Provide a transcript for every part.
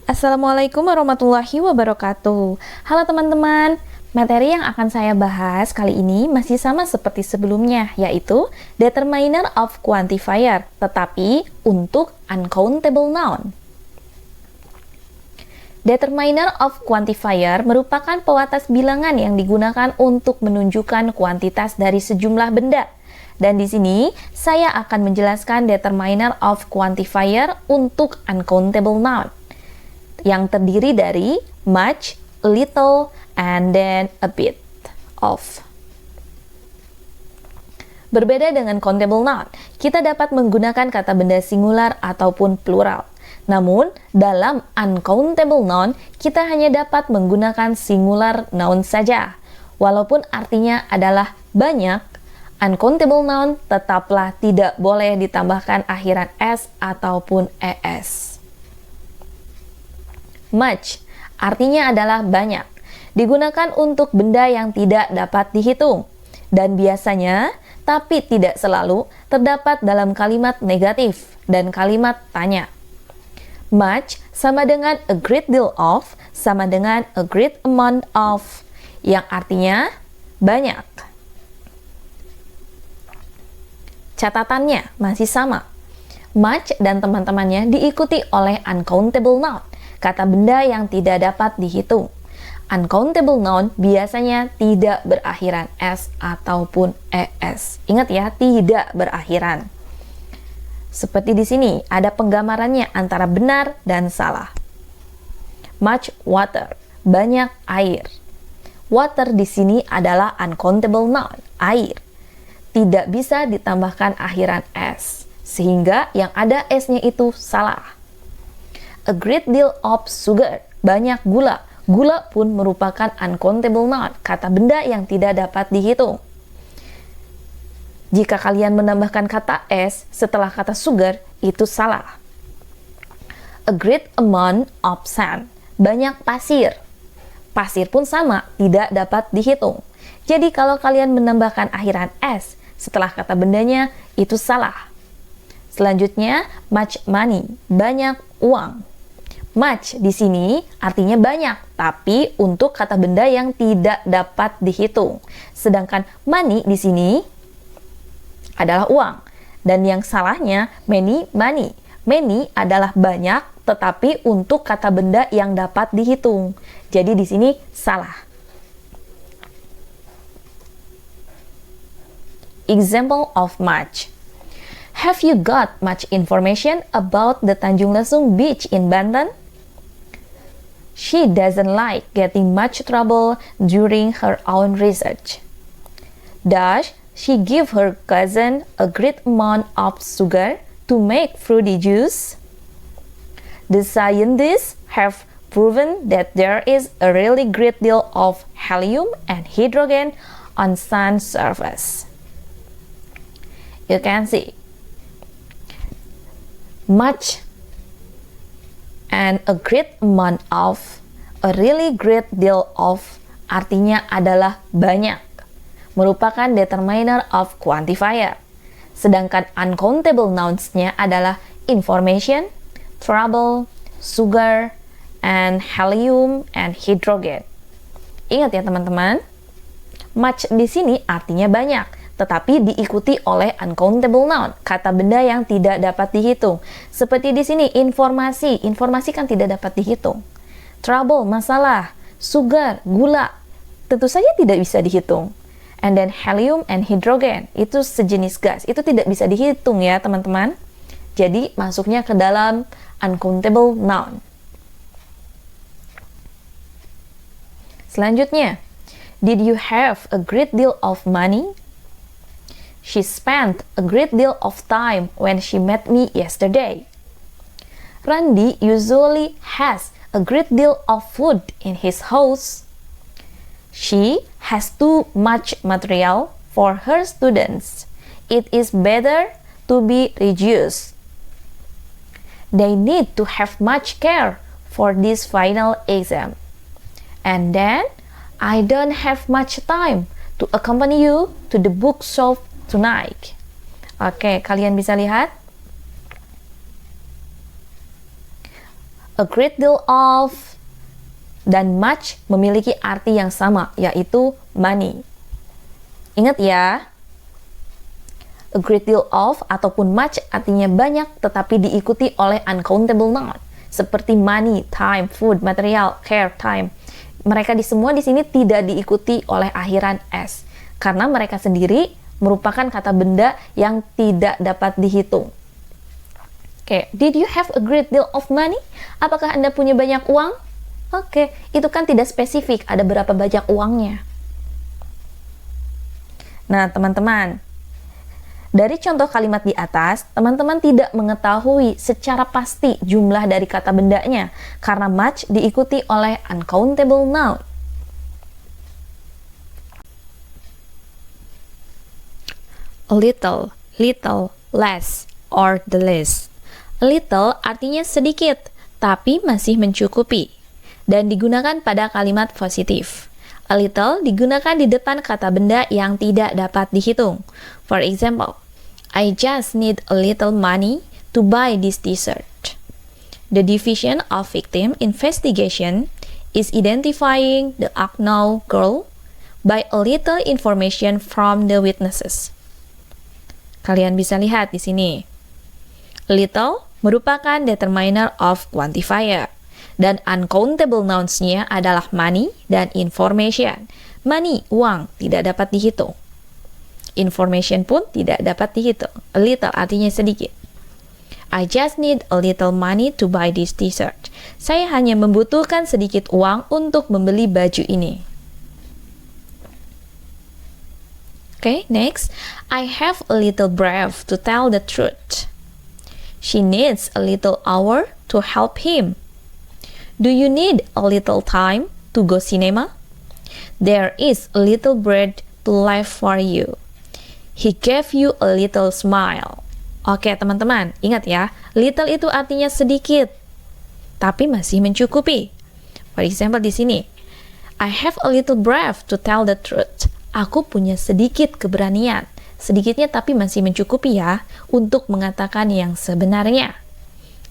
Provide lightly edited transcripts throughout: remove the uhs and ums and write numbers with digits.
Assalamualaikum warahmatullahi wabarakatuh. Halo teman-teman, materi yang akan saya bahas kali ini masih sama seperti sebelumnya, yaitu determiner of quantifier, tetapi untuk uncountable noun. Determiner of quantifier merupakan pewatas bilangan yang digunakan untuk menunjukkan kuantitas dari sejumlah benda. Dan di sini saya akan menjelaskan determiner of quantifier untuk uncountable noun, yang terdiri dari much, little, and then a bit of. Berbeda dengan countable noun, kita dapat menggunakan kata benda singular ataupun plural. Namun, dalam uncountable noun, kita hanya dapat menggunakan singular noun saja. Walaupun artinya adalah banyak, uncountable noun tetaplah tidak boleh ditambahkan akhiran s ataupun es. Much artinya adalah banyak, digunakan untuk benda yang tidak dapat dihitung, dan biasanya, tapi tidak selalu, terdapat dalam kalimat negatif dan kalimat tanya. Much sama dengan a great deal of, sama dengan a great amount of, yang artinya banyak. Catatannya masih sama. Much dan teman-temannya diikuti oleh uncountable noun, kata benda yang tidak dapat dihitung. Uncountable noun biasanya tidak berakhiran s ataupun es. Ingat ya, tidak berakhiran. Seperti di sini ada penggambarannya antara benar dan salah. Much water, banyak air. Water di sini adalah uncountable noun, air. Tidak bisa ditambahkan akhiran s, sehingga yang ada s-nya itu salah. A great deal of sugar, banyak gula. Gula pun merupakan uncountable noun, kata benda yang tidak dapat dihitung. Jika kalian menambahkan kata s setelah kata sugar, itu salah. A great amount of sand, banyak pasir. Pasir pun sama, tidak dapat dihitung. Jadi kalau kalian menambahkan akhiran s setelah kata bendanya, itu salah. Selanjutnya, much money, banyak uang. Much di sini artinya banyak, tapi untuk kata benda yang tidak dapat dihitung. Sedangkan money di sini adalah uang. Dan yang salahnya many money. Many adalah banyak, tetapi untuk kata benda yang dapat dihitung. Jadi di sini salah. Example of much. Have you got much information about the Tanjung Lesung beach in Banten? She doesn't like getting much trouble during her own research. Does she give her cousin a great amount of sugar to make fruity juice? The scientists have proven that there is a really great deal of helium and hydrogen on sun's surface. You can see much and a great amount of, a really great deal of artinya adalah banyak, merupakan determiner of quantifier. Sedangkan uncountable nouns-nya adalah information, trouble, sugar, and helium and hydrogen. Ingat ya teman-teman, much di sini artinya banyak, tetapi diikuti oleh uncountable noun, kata benda yang tidak dapat dihitung. Seperti di sini, informasi kan tidak dapat dihitung. Trouble, masalah. Sugar, gula, tentu saja tidak bisa dihitung. And then helium and hydrogen, itu sejenis gas, itu tidak bisa dihitung ya teman-teman. Jadi masuknya ke dalam uncountable noun. Selanjutnya, did you have a great deal of money? She spent a great deal of time when she met me yesterday. Randy usually has a great deal of food in his house. She has too much material for her students. It is better to be reduced. They need to have much care for this final exam. And then, I don't have much time to accompany you to the bookshop tonight. Oke, kalian bisa lihat A great deal of dan much memiliki arti yang sama, yaitu money. Ingat ya, a great deal of ataupun much artinya banyak tetapi diikuti oleh uncountable noun seperti money, time, food, material, care, time. Mereka semua di sini tidak diikuti oleh akhiran s karena mereka sendiri merupakan kata benda yang tidak dapat dihitung. Oke, did you have a great deal of money? Apakah Anda punya banyak uang? Oke, itu kan tidak spesifik, ada berapa banyak uangnya. Nah, teman-teman, dari contoh kalimat di atas, teman-teman tidak mengetahui secara pasti jumlah dari kata bendanya, karena much diikuti oleh uncountable noun. A little, little, less, or the least. A little artinya sedikit, tapi masih mencukupi, dan digunakan pada kalimat positif. A little digunakan di depan kata benda yang tidak dapat dihitung. For example, I just need a little money to buy this t-shirt. The division of victim investigation is identifying the unknown girl by a little information from the witnesses. Kalian bisa lihat di sini. Little merupakan determiner of quantifier. Dan uncountable nouns-nya adalah money dan information. Money, uang, tidak dapat dihitung. Information pun tidak dapat dihitung. A little artinya sedikit. I just need a little money to buy this t-shirt. Saya hanya membutuhkan sedikit uang untuk membeli baju ini. Okay, next. I have a little breath to tell the truth. She needs a little hour to help him. Do you need a little time to go cinema? There is a little bread to laugh for you. He gave you a little smile. Oke, teman-teman, ingat ya, little itu artinya sedikit, tapi masih mencukupi. For example di sini, I have a little breath to tell the truth. Aku punya sedikit keberanian. Sedikitnya tapi masih mencukupi ya untuk mengatakan yang sebenarnya.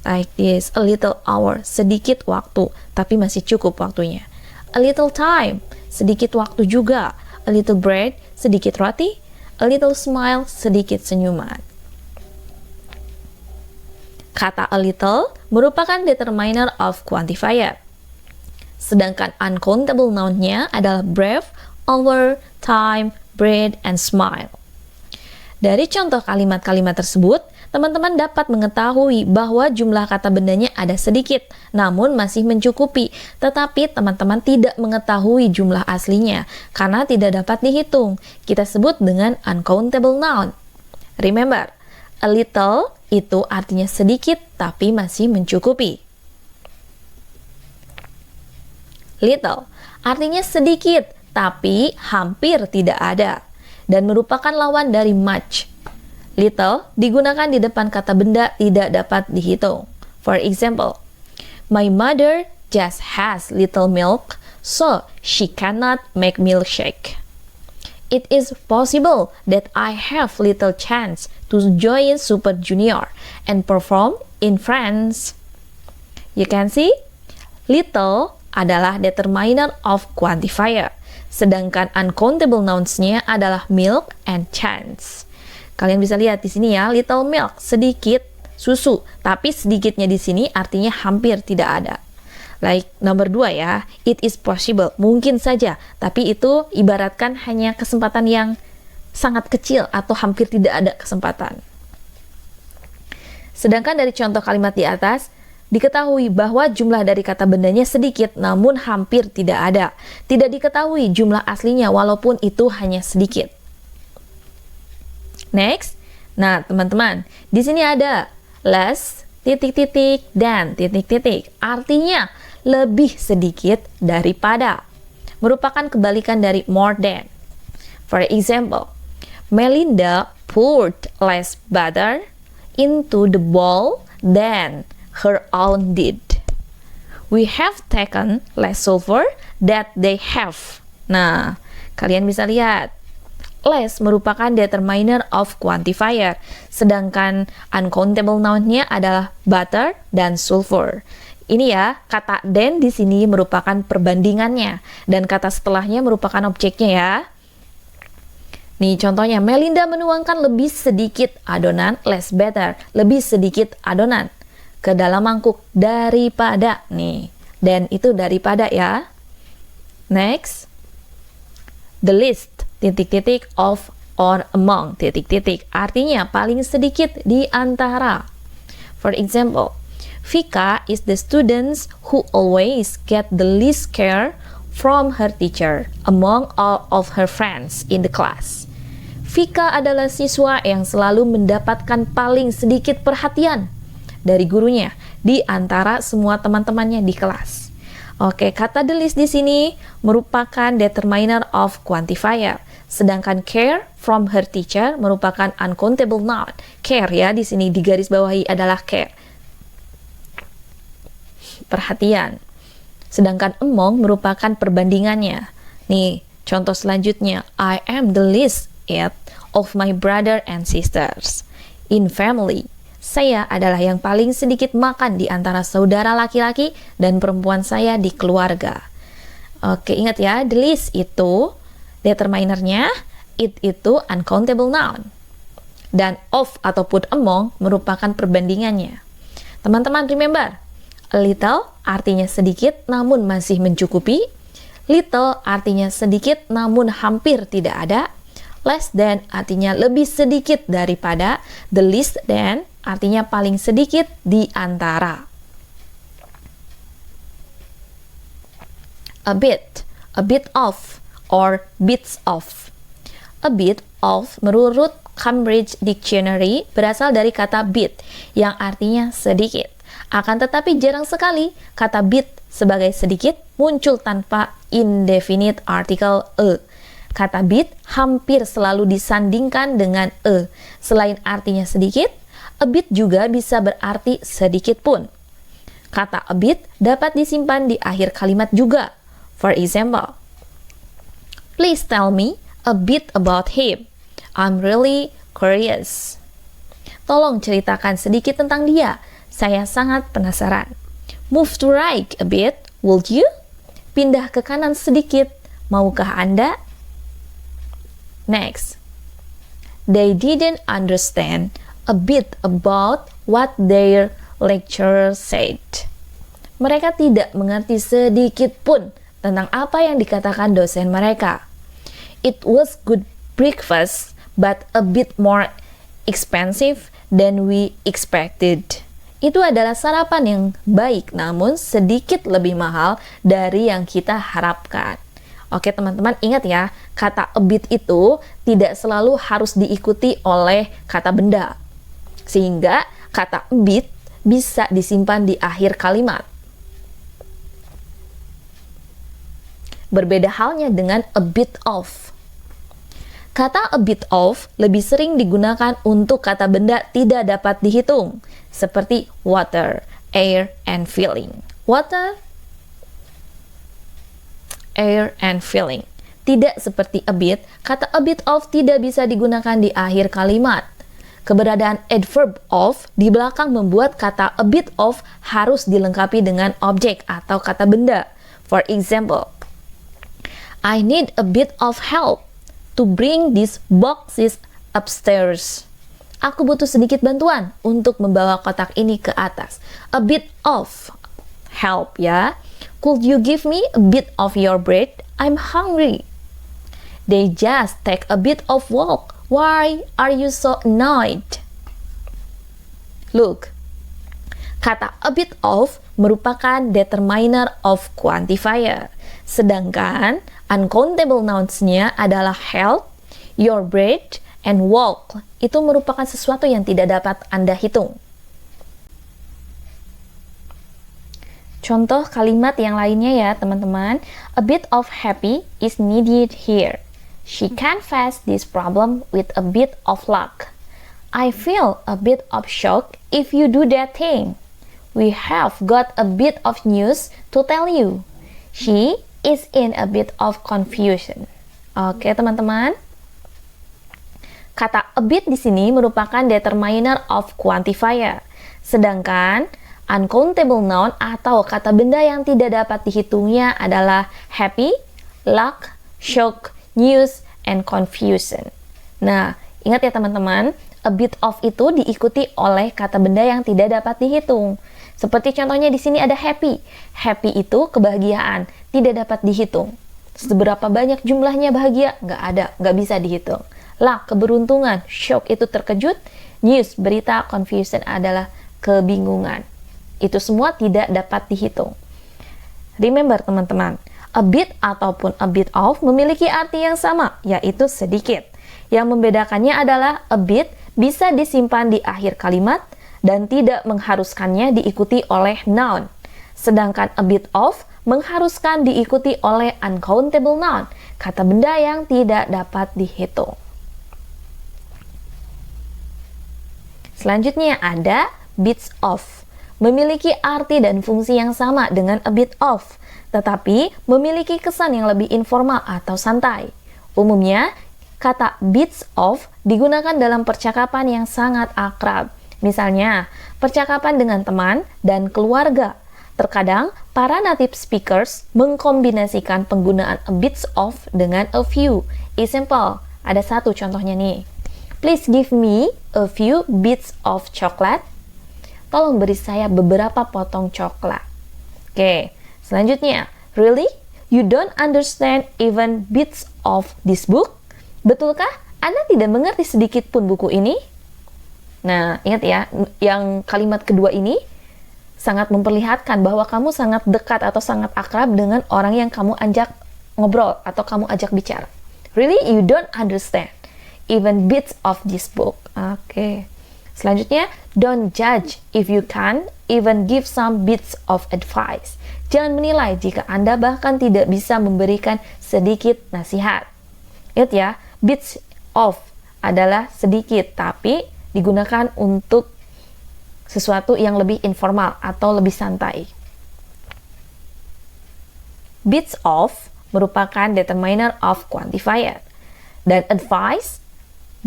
Like this, a little hour, sedikit waktu, tapi masih cukup waktunya. A little time, sedikit waktu juga. A little bread, sedikit roti. A little smile, sedikit senyuman. Kata a little merupakan determiner of quantifier. Sedangkan uncountable noun-nya adalah breath, hour, time, bread, and smile. Dari contoh kalimat-kalimat tersebut, teman-teman dapat mengetahui bahwa jumlah kata bendanya ada sedikit, namun masih mencukupi. Tetapi teman-teman tidak mengetahui jumlah aslinya, karena tidak dapat dihitung. Kita sebut dengan uncountable noun. Remember, a little itu artinya sedikit, tapi masih mencukupi. Little artinya sedikit, tapi hampir tidak ada, dan merupakan lawan dari much. Little digunakan di depan kata benda tidak dapat dihitung. For example, my mother just has little milk, so she cannot make milkshake. It is possible that I have little chance to join Super Junior and perform in France. You can see, little adalah determiner of quantifier, sedangkan uncountable nouns-nya adalah milk and chance. Kalian bisa lihat di sini ya, little milk, sedikit susu, tapi sedikitnya di sini artinya hampir tidak ada. Like nomor 2 ya, it is possible, mungkin saja, tapi itu ibaratkan hanya kesempatan yang sangat kecil atau hampir tidak ada kesempatan. Sedangkan dari contoh kalimat di atas, diketahui bahwa jumlah dari kata bendanya sedikit namun hampir tidak ada. Tidak diketahui jumlah aslinya walaupun itu hanya sedikit. Next, nah teman-teman, di sini ada less, titik-titik, dan titik-titik. Artinya lebih sedikit daripada. Merupakan kebalikan dari more than. For example, Melinda poured less butter into the bowl than her own did. We have taken less sulfur that they have. Nah, kalian bisa lihat. Less merupakan determiner of quantifier, sedangkan uncountable noun-nya adalah butter dan sulfur. Ini ya, kata than di sini merupakan perbandingannya dan kata setelahnya merupakan objeknya ya. Nih contohnya, Melinda menuangkan lebih sedikit adonan, less batter, lebih sedikit adonan ke dalam mangkuk daripada. Nih, dan itu daripada ya. Next, the least titik-titik of or among titik-titik artinya paling sedikit di antara. For example, Vika is the student who always get the least care from her teacher among all of her friends in the class. Vika adalah siswa yang selalu mendapatkan paling sedikit perhatian dari gurunya di antara semua teman-temannya di kelas. Oke, kata the least di sini merupakan determiner of quantifier, sedangkan care from her teacher merupakan uncountable noun. Care ya di sini digaris bawahi adalah care. Perhatian. Sedangkan among merupakan perbandingannya. Nih, contoh selanjutnya, I am the least of my brother and sisters. In family, saya adalah yang paling sedikit makan di antara saudara laki-laki dan perempuan saya di keluarga. Oke, ingat ya, the least itu determinernya, it itu uncountable noun. Dan of ataupun among merupakan perbandingannya. Teman-teman remember, a little artinya sedikit namun masih mencukupi. Little artinya sedikit namun hampir tidak ada. Less than artinya lebih sedikit daripada. The least than artinya paling sedikit di antara. A bit of, or bits of. A bit of menurut Cambridge Dictionary berasal dari kata bit yang artinya sedikit. Akan tetapi jarang sekali kata bit sebagai sedikit muncul tanpa indefinite article a. Kata bit hampir selalu disandingkan dengan a. Selain artinya sedikit, a bit juga bisa berarti sedikit pun. Kata a bit dapat disimpan di akhir kalimat juga. For example, please tell me a bit about him. I'm really curious. Tolong ceritakan sedikit tentang dia. Saya sangat penasaran. Move to right a bit, would you? Pindah ke kanan sedikit. Maukah Anda? Next. They didn't understand a bit about what their lecturer said. Mereka tidak mengerti sedikit pun tentang apa yang dikatakan dosen mereka. It was good breakfast, but a bit more expensive than we expected. Itu adalah sarapan yang baik, namun sedikit lebih mahal dari yang kita harapkan. Oke teman-teman, ingat ya, kata a bit itu tidak selalu harus diikuti oleh kata benda. Sehingga kata a bit bisa disimpan di akhir kalimat. Berbeda halnya dengan a bit of. Kata a bit of lebih sering digunakan untuk kata benda tidak dapat dihitung, seperti water, air, and feeling. Water, air, and feeling. Tidak seperti a bit, kata a bit of tidak bisa digunakan di akhir kalimat. Keberadaan adverb of di belakang membuat kata a bit of harus dilengkapi dengan objek atau kata benda. For example, I need a bit of help to bring these boxes upstairs. Aku butuh sedikit bantuan untuk membawa kotak ini ke atas. A bit of help ya. Could you give me a bit of your bread? I'm hungry. They just take a bit of walk. Why are you so annoyed? Look, kata a bit of merupakan determiner of quantifier. Sedangkan uncountable nouns-nya adalah help, your bread, and walk. Itu merupakan sesuatu yang tidak dapat Anda hitung. Contoh kalimat yang lainnya ya teman-teman. A bit of happy is needed here. She can face this problem with a bit of luck. I feel a bit of shock if you do that thing. We have got a bit of news to tell you. She is in a bit of confusion. Oke teman-teman. Kata a bit di sini merupakan determiner of quantifier. Sedangkan Uncountable noun atau kata benda yang tidak dapat dihitungnya adalah happy, luck, shock, news, and confusion. Nah, ingat ya teman-teman, a bit of itu diikuti oleh kata benda yang tidak dapat dihitung. Seperti contohnya di sini ada happy. Happy itu kebahagiaan, tidak dapat dihitung. Seberapa banyak jumlahnya bahagia? Nggak ada, nggak bisa dihitung. Luck, keberuntungan. Shock itu terkejut. News, berita. Confusion adalah kebingungan. Itu semua tidak dapat dihitung. Remember teman-teman, a bit ataupun a bit of memiliki arti yang sama, yaitu sedikit. Yang membedakannya adalah a bit bisa disimpan di akhir kalimat dan tidak mengharuskannya diikuti oleh noun. Sedangkan a bit of mengharuskan diikuti oleh uncountable noun, kata benda yang tidak dapat dihitung. Selanjutnya ada bits of. Memiliki arti dan fungsi yang sama dengan a bit of, tetapi memiliki kesan yang lebih informal atau santai. Umumnya, kata bits of digunakan dalam percakapan yang sangat akrab. Misalnya, percakapan dengan teman dan keluarga. Terkadang, para native speakers mengkombinasikan penggunaan a bits of dengan a few. Example, ada satu contohnya nih. Please give me a few bits of chocolate. Tolong beri saya beberapa potong coklat. Oke, selanjutnya. Really? You don't understand even bits of this book? Betulkah Anda tidak mengerti sedikit pun buku ini? Nah, ingat ya, yang kalimat kedua ini sangat memperlihatkan bahwa kamu sangat dekat atau sangat akrab dengan orang yang kamu ajak ngobrol atau kamu ajak bicara. Really? You don't understand even bits of this book. Oke. Selanjutnya, don't judge if you can even give some bits of advice. Jangan menilai jika Anda bahkan tidak bisa memberikan sedikit nasihat. Ingat ya, bits of adalah sedikit, tapi digunakan untuk sesuatu yang lebih informal atau lebih santai. Bits of merupakan determiner of quantifier. Dan advice,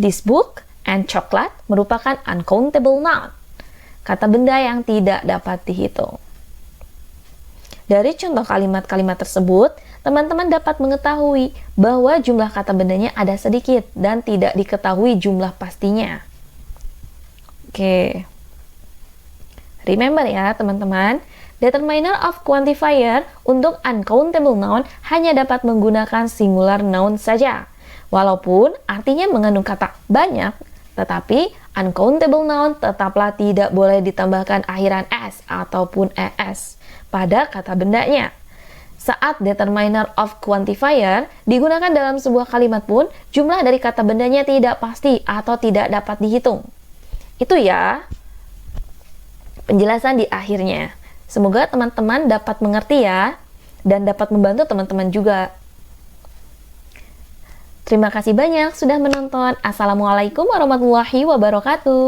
this book, and chocolate merupakan uncountable noun. Kata benda yang tidak dapat dihitung. Dari contoh kalimat-kalimat tersebut, teman-teman dapat mengetahui bahwa jumlah kata bendanya ada sedikit dan tidak diketahui jumlah pastinya. Oke. Remember ya teman-teman, determiner of quantifier untuk uncountable noun hanya dapat menggunakan singular noun saja. Walaupun artinya mengandung kata banyak, tetapi uncountable noun tetaplah tidak boleh ditambahkan akhiran s ataupun es pada kata bendanya. Saat determiner of quantifier digunakan dalam sebuah kalimat pun, jumlah dari kata bendanya tidak pasti atau tidak dapat dihitung. Itu ya penjelasan di akhirnya. Semoga teman-teman dapat mengerti ya, dan dapat membantu teman-teman juga. Terima kasih banyak sudah menonton. Assalamualaikum warahmatullahi wabarakatuh.